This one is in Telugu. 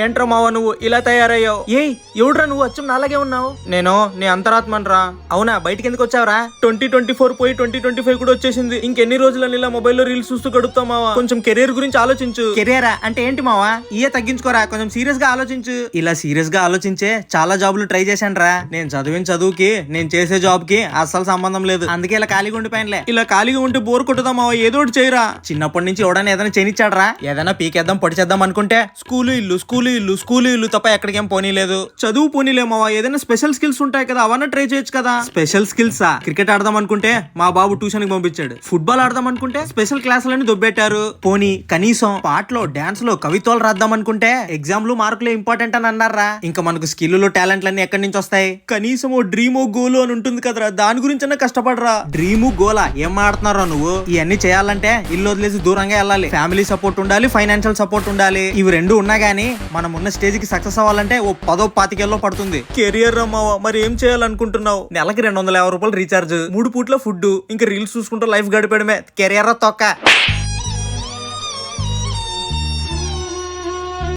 ఏంట్రా మావా నువ్వు ఇలా తయారయ్యావు? ఎవడ్రా నువ్వు అచ్చం నాలాగే ఉన్నావు? నేను నీ అంతరాత్మనరా. అవునా, బయటికి ఎందుకు వచ్చావరా? 2024 పోయి 2025 కూడా వచ్చేసింది. ఇంకెన్ని రోజులని ఇలా మొబైల్లో రీల్స్ చూస్తూ గడుపుతావు మావా? కొంచెం కెరీర్ గురించి ఆలోచించు. కెరీరా అంటే ఏంటి మావా? తగ్గించుకోరా, కొంచెం సీరియస్ గా ఆలోచించు. ఇలా సీరియస్ గా ఆలోచించే చాలా జాబులు ట్రై చేశాను రా. నేను చదివిన చదువుకి నేను చేసే జాబ్ కి అస్సలు సంబంధం లేదు. అందుకే ఇలా ఖాళీగా ఉండిపోయినలే. ఇలా ఖాళీగా ఉంటే బోర్ కొట్టుదా మావా? ఏదో ఒకటి చేయరా. చిన్నప్పటి నుంచి ఎవడన్నా ఏదైనా చేయనిచ్చాడరా? ఏదైనా పీకేద్దాం పొడి చేద్దాం అనుకుంటే స్కూలు ఇల్లు తప్ప ఎక్కడికేం పోనీలేదు. చదువు పోనీలే మావా. ఏదైనా స్పెషల్ స్కిల్స్ ఉంటాయి కదా, అవన్నీ ట్రై చేయొచ్చు కదా. స్పెషల్ స్కిల్స్ క్రికెట్ ఆడదాం అనుకుంటే మా బాబు ట్యూషన్ కి పంపించాడు. ఫుట్బాల్ ఆడదాం అనుకుంటే స్పెషల్ క్లాసులని దొబ్బెట్టారు. పోనీ కనీసం పాటలో డాన్స్ లో కవిత్వాలు రాద్దాం అనుకుంటే ఎగ్జామ్లు మార్కులు ఇంపార్టెంట్ అని అన్నారా? ఇంకా మనకు స్కిల్లు టాలెంట్లు ఎక్కడి నుంచి వస్తాయి? కనీసం ఓ డ్రీమ్ గోలు అని ఉంటుంది కదరా, దాని గురించి కష్టపడరా. డ్రీము గోలా ఏం ఆడుతున్నారా నువ్వు? ఇవన్నీ చేయాలంటే ఇల్లు వదిలేసి దూరంగా వెళ్ళాలి. ఫ్యామిలీ సపోర్ట్ ఉండాలి, ఫైనాన్షియల్ సపోర్ట్ ఉండాలి. ఇవి రెండు ఉన్నా గానీ మనం ఉన్న స్టేజ్ కి సక్సెస్ అవ్వాలంటే ఓ 10-25 పడుతుంది. కెరియర్ రమ్మావా, మరి ఏం చేయాలనుకుంటున్నావు? నెలకి 250 రూపాయలు రీఛార్జ్, 3 పూట్ల ఫుడ్, ఇంకా రీల్స్ చూసుకుంటూ లైఫ్ గడిపడమే కెరియర్ తొక్క.